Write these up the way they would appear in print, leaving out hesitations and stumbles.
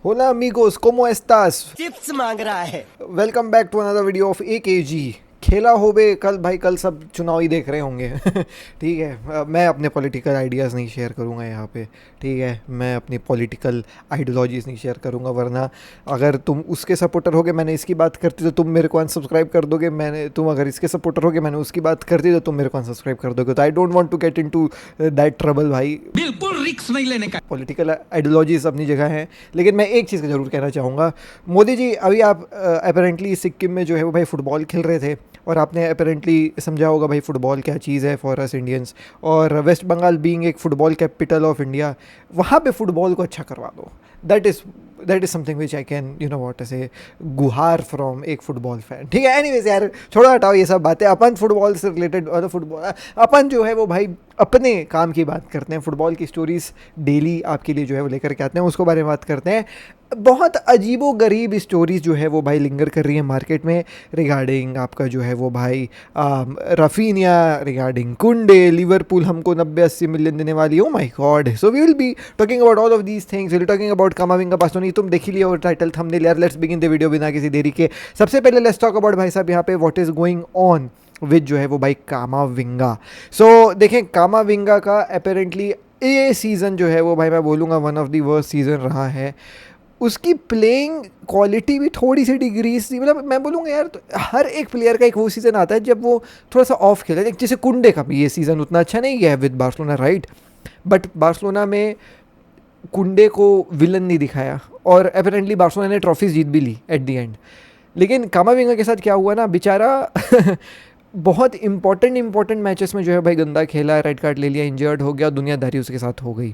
Hola amigos, ¿cómo estás? Chips मांग रहा है। Welcome back to another video of AKG। खेला हो बे कल भाई, कल सब चुनाव ही देख रहे होंगे। ठीक है, मैं अपने पॉलिटिकल आइडियाज़ नहीं शेयर करूँगा यहाँ पे। ठीक है, मैं अपनी पॉलिटिकल आइडियोलॉजीज़ नहीं शेयर करूँगा, वरना अगर तुम उसके सपोर्टर होगे मैंने इसकी बात करती तो तुम मेरे को अनसब्सक्राइब कर दोगे, मैंने तुम अगर इसके सपोर्टर होगे मैंने उसकी बात करती तो तुम मेरे को अनसब्सक्राइब कर दोगे। तो I don't want to get into that trouble भाई। बिल्कुल रिक्स नहीं लेने का। पॉलिटिकल आइडियोलॉजीज अपनी जगह हैं, लेकिन मैं एक चीज़ का ज़रूर कहना चाहूँगा। मोदी जी, अभी आप अपेरेंटली सिक्किम में जो है वो भाई फुटबॉल खेल रहे थे, और आपने अपेरेंटली समझा होगा भाई फुटबॉल क्या चीज़ है फॉर अस इंडियंस। और वेस्ट बंगाल बीइंग एक फुटबॉल कैपिटल ऑफ इंडिया, वहाँ पे फुटबॉल को अच्छा करवा दो। That is something which I can you know what से गुहार फ्रॉम एक फुटबॉल फैन। ठीक है, एनीवेज यार छोड़ो, हटाओ ये सब बातें। अपन फुटबॉल से रिलेटेड और फुटबॉल अपन जो है वो भाई अपने काम की बात करते हैं। फुटबॉल की स्टोरीज डेली आपके लिए जो है वो लेकर के आते हैं, उसको बारे में बात करते हैं। बहुत अजीबो गरीब स्टोरीज जो है वो भाई लिंगर कर रही है मार्केट में रिगार्डिंग आपका जो है वो भाई रफीनिया, रिगार्डिंग कुंडे, लिवरपूल हमको 90-80 मिलियन देने वाली। Oh my god. So we will be talking about all of these things, will talking about Camavinga Bastoni. तुम देख ही लिया और टाइटल थंबनेल यार। लेट्स बिगिन द वीडियो बिना किसी देरी के। सबसे पहले लेट्स टॉक अबाउट भाई साहब यहाँ पे what is going on with जो है वो भाई कामाविंगा। सो देखें, कामाविंगा का अपेरेंटली ये सीज़न जो है वो भाई मैं बोलूँगा one of the worst season रहा है। उसकी प्लेइंग क्वालिटी भी थोड़ी सी डिग्रीज थी। मतलब मैं बोलूँगा यार, तो हर एक प्लेयर का एक वो सीज़न आता है जब वो थोड़ा सा ऑफ खेले। जैसे कुंडे का भी ये सीज़न उतना अच्छा नहीं गया है with Barcelona, right. But Barcelona में कुंडे को विलन नहीं दिखाया, और अपेरेंटली बार्सिलोना ने ट्रॉफीज जीत भी ली एट द एंड। लेकिन कामाविंगा के साथ क्या हुआ ना, बेचारा बहुत इंपॉर्टेंट मैचेस में जो है भाई गंदा खेला, रेड कार्ड ले लिया, इंजर्ड हो गया, दुनियादारी उसके साथ हो गई।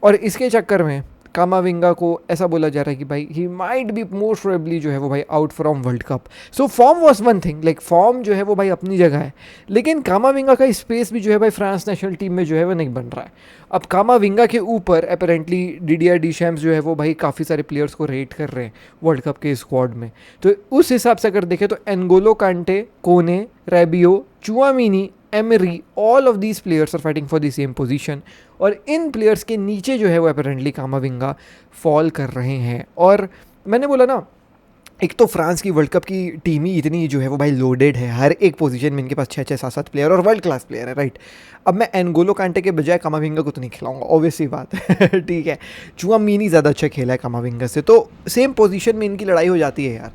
और इसके चक्कर में कामाविंगा को ऐसा बोला जा रहा है कि भाई he might be most probably जो है वो भाई out from world cup. So form was one thing, like form जो है वो भाई अपनी जगह है, लेकिन कामाविंगा का स्पेस भी जो है भाई फ्रांस नेशनल टीम में जो है वो नहीं बन रहा है। अब कामाविंगा के ऊपर अपेरेंटली डिडियर डीशैम्स जो है वो भाई काफ़ी सारे प्लेयर्स को रेट कर रहे हैं वर्ल्ड कप के स्क्वाड में। तो उस हिसाब से अगर देखें तो N'Golo Kante, Kone, Rabiot, Tchouameni, Emery, all of these players are fighting for the same position. और इन प्लेयर्स के नीचे जो है वो अपेरेंटली कामाविंगा फॉल कर रहे हैं। और मैंने बोला ना, एक तो फ्रांस की वर्ल्ड कप की टीम ही इतनी जो है वो भाई लोडेड है, हर एक पोजीशन में इनके पास 6-6, 7-7 प्लेयर और वर्ल्ड क्लास प्लेयर है, राइट। अब मैं एनगोलो कांटे के बजाय कामाविंगा को तो नहीं खिलाऊंगा, ऑब्वियसली बात है। ठीक है, चुआमिनी ज़्यादा अच्छा खेला है कामाविंगा से, तो सेम पोजीशन में इनकी लड़ाई हो जाती है यार।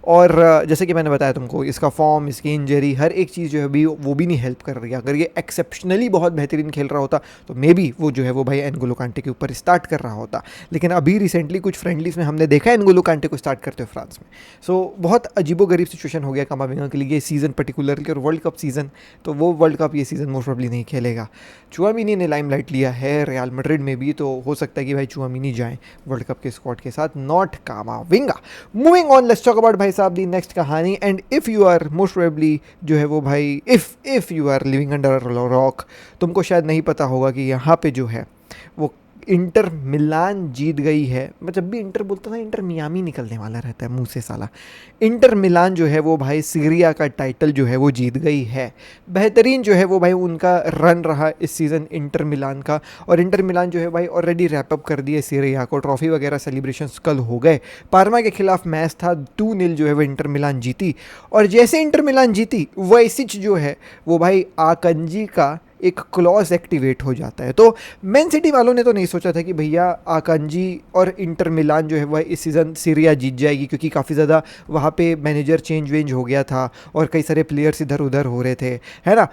और जैसे कि मैंने बताया तुमको, इसका फॉर्म, इसकी इंजरी, हर एक चीज़ जो है भी वो भी नहीं हेल्प कर रही है। अगर ये एक्सेप्शनली बहुत बेहतरीन खेल रहा होता तो मे बी वो जो है वो भाई एनगोलो कांटे के ऊपर स्टार्ट कर रहा होता। लेकिन अभी रिसेंटली कुछ फ्रेंडलीज में हमने देखा है एनगोलो कांटे को स्टार्ट करते हुए फ्रांस में। सो बहुत अजीबोगरीब सिचुएशन हो गया कामाविंगा के लिए ये सीज़न पर्टिकुलरली, और वर्ल्ड कप सीज़न तो वो वर्ल्ड कप ये सीज़न मोस्ट प्रोबेबली नहीं खेलेगा। चुआमिनी ने लाइमलाइट लिया है रियल मैड्रिड में भी, तो हो सकता है कि भाई चुआमिनी जाए वर्ल्ड कप के स्क्वाड के साथ, not Camavinga. Moving on, let's talk about भाई साहब दी नेक्स्ट कहानी। And if you are most probably जो है वो भाई if you are living under a rock, तुमको शायद नहीं पता होगा कि यहाँ पे जो है वो इंटर मिलान जीत गई है। मैं जब भी इंटर बोलता था इंटर मियामी निकलने वाला रहता है मुंह से साला। इंटर मिलान जो है वो भाई सीरिया का टाइटल जो है वो जीत गई है। बेहतरीन जो है वो भाई उनका रन रहा इस सीज़न इंटर मिलान का। और इंटर मिलान जो है भाई ऑलरेडी रैपअप कर दिए सीरिया को, ट्रॉफी वगैरह सेलिब्रेशंस कल हो गए। पार्मा के खिलाफ मैच था, 2-0 जो है वो इंटर मिलान जीती। और जैसे इंटर मिलान जीती वैसे जो है वो भाई आकंजी का एक क्लॉज एक्टिवेट हो जाता है। तो मैन सिटी वालों ने तो नहीं सोचा था कि भैया आकांजी और इंटर मिलान जो है वह इस सीज़न सीरिया जीत जाएगी, क्योंकि काफ़ी ज़्यादा वहाँ पे मैनेजर चेंज वेंज हो गया था और कई सारे प्लेयर्स इधर उधर हो रहे थे, है ना।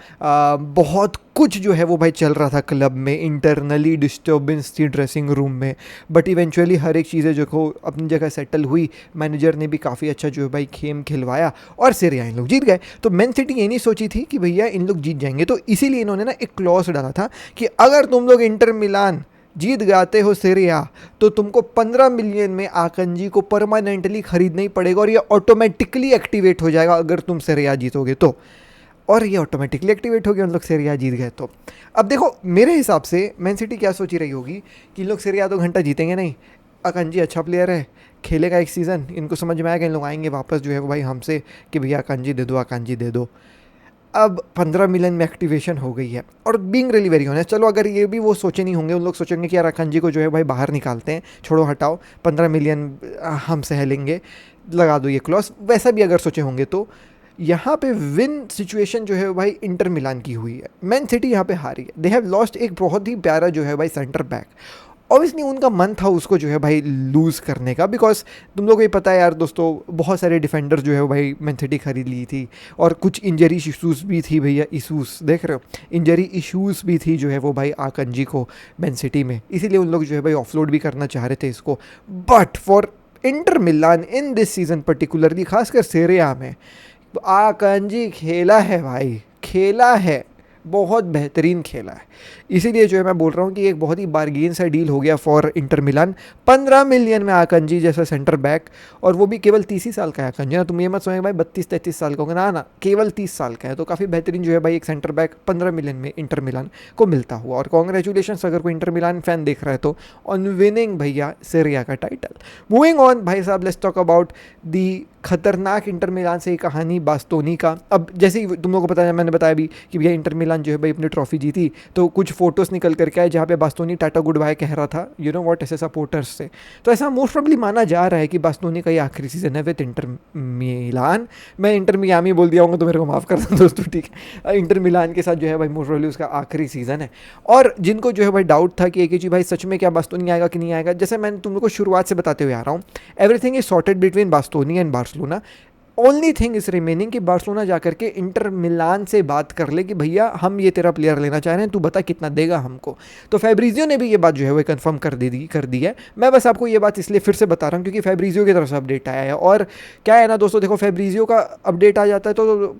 बहुत कुछ जो है वो भाई चल रहा था क्लब में, इंटरनली डिस्टर्बेंस थी ड्रेसिंग रूम में। बट इवेंचुअली हर एक चीज़ें जो को अपनी जगह सेटल हुई, मैनेजर ने भी काफ़ी अच्छा जो है भाई खेम खिलवाया और सीरिया इन लोग जीत गए। तो मैन सिटी ये नहीं सोची थी कि भैया इन लोग जीत जाएंगे, तो इसीलिए इन्होंने ना एक क्लॉज डाला था कि अगर तुम लोग इंटर मिलान जीत जाते हो सीरिया तो तुमको 15 मिलियन में आकंजी को परमानेंटली खरीदना ही पड़ेगा, और ये ऑटोमेटिकली एक्टिवेट हो जाएगा अगर तुम सीरिया जीतोगे तो। और ये ऑटोमेटिकली एक्टिवेट हो गया, उन लोग सीरिया जीत गए। तो अब देखो मेरे हिसाब से मैन सिटी क्या सोची रही होगी कि इन लोग सीरिया 2 घंटा जीतेंगे नहीं, अकांजी अच्छा प्लेयर है, खेलेगा एक सीज़न, इनको समझ में आएगा इन लोग आएंगे वापस जो है वो भाई हमसे कि भैया अकांजी दे दो, अकांजी दे दो। अब 15 मिलियन में एक्टिवेशन हो गई है। और बीइंग रियली वेरी ऑनेस्ट, चलो अगर ये भी वो सोचे नहीं होंगे, उन लोग सोचेंगे कि यार अकांजी को जो है भाई बाहर निकालते हैं, छोड़ो हटाओ, 15 मिलियन हम सह लेंगे, लगा दो ये क्लॉज, वैसा भी अगर सोचे होंगे तो यहाँ पे विन सिचुएशन जो है भाई इंटर मिलान की हुई है। मैन सिटी यहाँ पे हारी है, दे हैव लॉस्ट एक बहुत ही प्यारा जो है भाई सेंटर बैक। ऑब्वियसली उनका मन था उसको जो है भाई लूज़ करने का, बिकॉज तुम लोगों को ही पता है यार दोस्तों, बहुत सारे डिफेंडर जो है भाई मैन सिटी खरीद ली थी, और कुछ इंजरी इशूज़ भी थी भैया, इशूज़ देख रहे हो, इंजरी इशूज़ भी थी जो है वो भाई आकंजी को मैन सिटी में, इसीलिए उन लोग जो है भाई ऑफलोड भी करना चाह रहे थे इसको। But for Inter Milan in this season particularly, खासकर सेरे आ में, आकांजी खेला है भाई, खेला है, बहुत बेहतरीन खेला है। इसीलिए जो है मैं बोल रहा हूँ कि एक बहुत ही बार्गेन सा डील हो गया फॉर इंटर मिलान। 15 मिलियन में आकांजी जैसा सेंटर बैक, और वो भी केवल 30 ही साल का है आकांजी ना, तुम ये मत समझो भाई 32-33 साल का होगा, ना ना, केवल 30 साल का है, तो काफ़ी बेहतरीन जो है भाई एक सेंटर बैक 15 मिलियन में इंटर मिलान को मिलता हुआ। और कॉन्ग्रेचुलेशन अगर कोई इंटर मिलान फैन देख रहा है तो ऑन विनिंग भैया सेरिया का टाइटल। मूविंग ऑन भाई साहब, लेट्स टॉक अबाउट दी खतरनाक इंटर मिलान से कहानी बास्तोनी का। अब जैसे ही तुम लोगों को पता है, मैंने बताया भी कि भैया इंटर मिलान जो है भाई अपनी ट्रॉफी जीती, तो कुछ फोटोज निकल करके आए जहाँ पे बास्तोनी टाटा गुड बाय कह रहा था, यू नो व्हाट, ऐसे सपोर्टर्स से। तो ऐसा मोस्ट प्रोबेबली माना जा रहा है कि बास्तोनी का ये आखिरी सीजन है विद इंटर मिलान। मैं इंटर मियामी बोल दिया हूँ तो मेरे को माफ़ कर दो दोस्तों, ठीक है। इंटर मिलान के साथ जो है भाई मोस्ट प्रोबेबली उसका आखिरी सीजन है। और जिनको जो है भाई डाउट था कि एक ही भाई सच में क्या बास्तोनी आएगा कि नहीं आएगा, जैसे मैंने तुम लोग को शुरुआत से बताते हुए आ रहा हूँ, everything is sorted between Bastoni and Barcelona. Only thing is remaining कि बार्सिलोना जाकर के इंटर मिलान से बात कर ले कि भैया हम ये तेरा प्लेयर लेना चाह रहे हैं, तू बता कितना देगा हमको। तो फैब्रिजियो ने भी ये बात जो है वो कंफर्म कर दी है। मैं बस आपको ये बात इसलिए फिर से बता रहा हूँ क्योंकि फैब्रिजियो की तरफ से अपडेट आया है। और क्या है ना दोस्तों, देखो फैब्रिजियो का अपडेट आ जाता है तो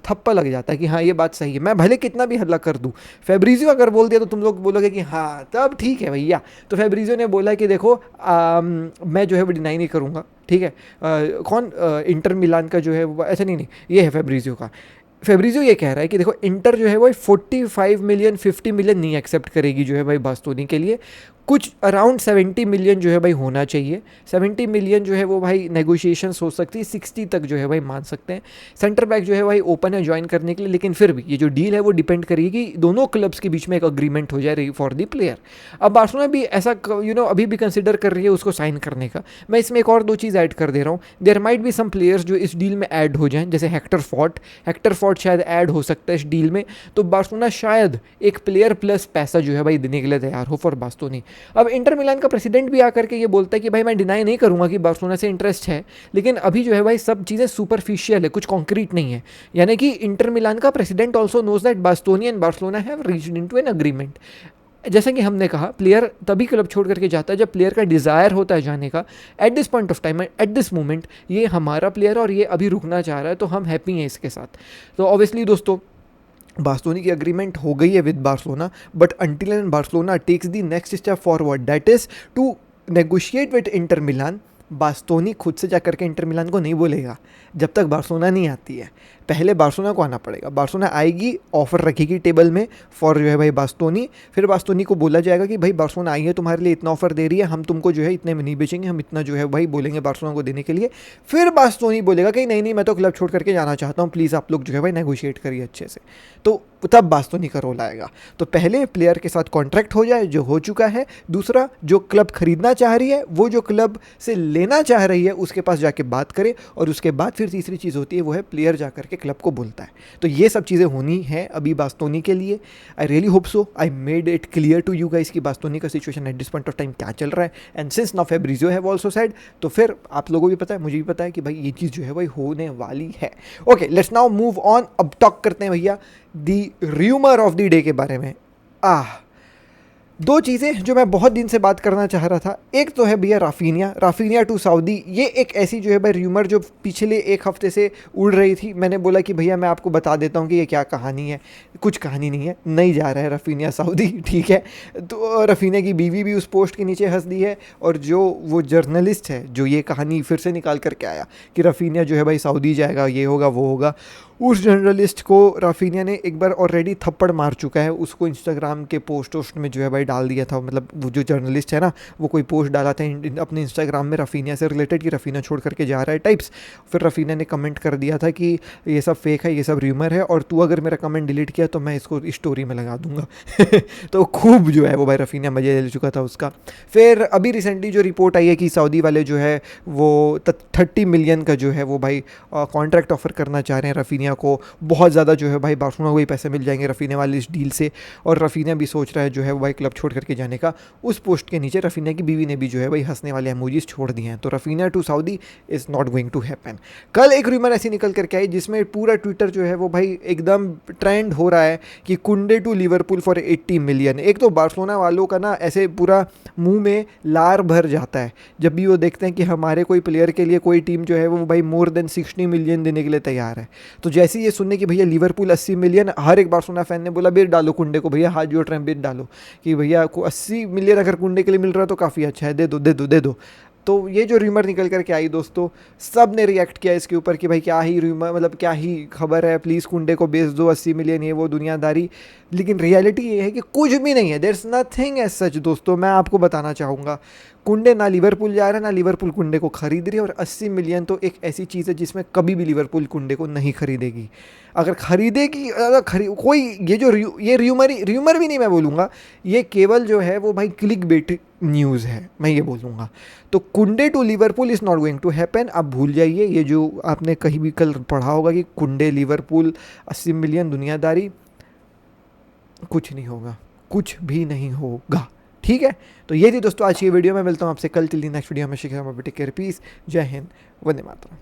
थप्पा लग जाता है कि हाँ ये बात सही है, मैं भले कितना भी हल्ला कर दूँ, फैब्रिजियो अगर बोल दिया तो तुम लोग बोलोगे कि हाँ तब ठीक है भैया। तो फैब्रिजियो ने बोला कि देखो मैं जो है वो डिनाई नहीं करूँगा, ठीक है। कौन इंटर मिलान का जो है वो, ऐसा नहीं, ये है फैब्रिजियो का। फैब्रिजियो ये कह रहा है कि देखो इंटर जो है वो 45 मिलियन 50 मिलियन नहीं एक्सेप्ट करेगी जो है भाई बास्तोनी के लिए, कुछ अराउंड 70 मिलियन जो है भाई होना चाहिए। 70 मिलियन जो है वो भाई नेगोशिएशंस हो सकती है, 60 तक जो है भाई मान सकते हैं। सेंटर बैक जो है भाई ओपन है ज्वाइन करने के लिए, लेकिन फिर भी ये जो डील है वो डिपेंड करेगी कि दोनों क्लब्स के बीच में एक अग्रीमेंट हो जाए फॉर द प्लेयर। अब बार्सिलोना भी ऐसा अभी भी कंसिडर कर रही है उसको साइन करने का। मैं इसमें एक और दो चीज़ ऐड कर दे रहा हूँ, there might be some players जो इस डील में ऐड हो जाएं, जैसे हेक्टर फोर्ट शायद ऐड हो सकता है इस डील में। तो बार्सिलोना शायद एक प्लेयर प्लस पैसा जो है भाई देने के लिए तैयार हो फॉर बास्तोनी। अब इंटर मिलान का प्रेसिडेंट भी आकर के ये बोलता है कि भाई मैं डिनाई नहीं करूंगा कि बार्सिलोना से इंटरेस्ट है, लेकिन अभी जो है भाई सब चीज़ें सुपरफिशियल है, कुछ कॉन्क्रीट नहीं है। यानी कि इंटर मिलान का president also knows that Bastoni and Barcelona have reached into an agreement. जैसा कि हमने कहा, प्लेयर तभी क्लब छोड़ करके जाता है जब प्लेयर का डिज़ायर होता है जाने का। Eight this point of time, at this moment, ये हमारा प्लेयर और ये अभी रुकना चाह रहा है, तो हम हैप्पी हैं इसके साथ। तो ऑब्वियसली दोस्तों बास्तोनी की अग्रीमेंट हो गई है with Barcelona, but until and Barcelona takes the next step forward, that is to negotiate with Inter Milan. Bastoni खुद से जाकर के इंटर मिलान को नहीं बोलेगा जब तक बार्सिलोना नहीं आती है, पहले बार्सिलोना को आना पड़ेगा। बार्सिलोना आएगी, ऑफर रखेगी टेबल में फॉर जो है भाई बास्तोनी, फिर बास्तोनी को बोला जाएगा कि भाई बार्सिलोना आई है तुम्हारे लिए, इतना ऑफर दे रही है, हम तुमको जो है इतने में नहीं बेचेंगे, हम इतना जो है भाई बोलेंगे बार्सिलोना को देने के लिए। फिर बास्तोनी बोलेगा कि नहीं मैं तो क्लब छोड़ करके जाना चाहता हूँ, प्लीज़ आप लोग जो है भाई नेगोशिएट करिए अच्छे से, तो तब बास्तोनी का रोल आएगा। तो पहले प्लेयर के साथ कॉन्ट्रैक्ट हो जाए जो हो चुका है, दूसरा जो क्लब खरीदना चाह रही है वो जो क्लब से लेना चाह रही है उसके पास जाके बात करे, और उसके बाद फिर तीसरी चीज़ होती है वो है प्लेयर जाकर के क्लब को बोलता है। तो ये सब चीज़ें होनी है अभी बास्तोनी के लिए। I really hope so, I made it clear to you guys कि बास्तोनी का situation at this point of time क्या चल रहा है। And since now Fabrizio have also said, तो फिर आप लोगों को भी पता है, मुझे भी पता है कि भाई ये चीज़ जो है भाई होने वाली है। Okay, let's now move on. अब टॉक करते हैं भैया दी र्यूमर ऑफ द डे के बारे में। दो चीज़ें जो मैं बहुत दिन से बात करना चाह रहा था, एक तो है भैया राफीनिया टू सऊदी। ये एक ऐसी जो है भाई र्यूमर जो पिछले एक हफ्ते से उड़ रही थी। मैंने बोला कि भैया मैं आपको बता देता हूँ कि ये क्या कहानी है। कुछ कहानी नहीं है, नहीं जा रहा है राफीनिया सऊदी, ठीक है। तो राफीनिया की बीवी भी उस पोस्ट के नीचे हंस दी है, और जो वो जर्नलिस्ट है जो ये कहानी फिर से निकाल करके आया कि राफीनिया जो है भाई सऊदी जाएगा, ये होगा वो होगा, उस जर्नलिस्ट को राफीनिया ने एक बार ऑलरेडी थप्पड़ मार चुका है, उसको इंस्टाग्राम के पोस्ट में जो है भाई डाल दिया था, मतलब वो जो जर्नलिस्ट है ना वो कोई पोस्ट डाला था अपने इंस्टाग्राम में राफीनिया से रिलेटेड कि राफीनिया छोड़ करके जा रहा है टाइप्स। फिर राफीनिया ने कमेंट कर दिया था कि ये सब फेक है, ये सब र्यूमर है, और तू अगर मेरा कमेंट डिलीट किया तो मैं इसको स्टोरी में लगा दूंगा। तो खूब जो है वो भाई राफीनिया मजे ले चुका था उसका। फिर अभी रिसेंटली जो रिपोर्ट आई है कि सऊदी वाले जो है वो 30 मिलियन का जो है वो भाई कॉन्ट्रैक्ट ऑफर करना चाह रहे हैं राफीनिया को। बहुत ज़्यादा जो है भाई बार्सिलोना को ही पैसे मिल जाएंगे राफीनिया वाली इस डील से, और राफीनिया भी सोच रहा है जो है वो भाई क्लब छोड़ करके जाने का। उस पोस्ट के नीचे राफीनिया की बीवी ने भी जो है भाई हंसने वाले इमोजीज छोड़ दिए हैं। तो Raphinha to Saudi is not going to happen. कल एक रूमर ऐसी निकल करके आई जिसमें पूरा ट्विटर जो है वो भाई एकदम ट्रेंड हो रहा है कि कुंडे टू लिवरपूल फॉर 80 मिलियन। एक तो बार्सिलोना वालों का ना ऐसे पूरा मुंह में लार भर जाता है जब भी वो देखते हैं कि हमारे कोई प्लेयर के लिए कोई टीम जो है वो भाई मोर देन 60 मिलियन देने के लिए तैयार है। तो जैसे ही ये सुनने कि भैया लिवरपूल 80 मिलियन, हर एक बार्सिलोना फैन ने बोला बिड डालो कुंडे को, भैया हाथ जोड़ रहे हैं बिड डालो कि भैया को 80 मिलियन अगर कुंडे के लिए मिल रहा है तो काफ़ी अच्छा है, दे दो दे दो दे दो। तो ये जो र्यूमर निकल करके आई दोस्तों, सब ने रिएक्ट किया इसके ऊपर कि भाई क्या ही र्यूमर, मतलब क्या ही खबर है, प्लीज़ कुंडे को बेच दो 80 मिलियन ये वो दुनियादारी। लेकिन रियलिटी ये है कि कुछ भी नहीं है, there is nothing as such. दोस्तों मैं आपको बताना चाहूँगा, कुंडे ना लिवरपूल जा रहा है ना लिवरपूल कुंडे को खरीद रही है, और 80 मिलियन तो एक ऐसी चीज़ है जिसमें कभी भी लिवरपूल कुंडे को नहीं खरीदेगी। अगर खरीदेगी, अगर कोई ये जो ये र्यूमर भी नहीं मैं बोलूँगा, ये केवल जो है वो भाई क्लिक बेट न्यूज़ है, मैं ये बोलूँगा। तो Kounde to Liverpool is not going to happen. आप भूल जाइए ये जो आपने कहीं भी कल पढ़ा होगा कि कुंडे लिवरपूल 80 मिलियन दुनियादारी, कुछ नहीं होगा, कुछ भी नहीं होगा। ठीक है, तो ये थी दोस्तों आज की वीडियो में। मिलता हूँ आपसे कल, टिल दी नेक्स्ट वीडियो में। टेक केयर, पीस, जय हिंद, वंदे मातरम।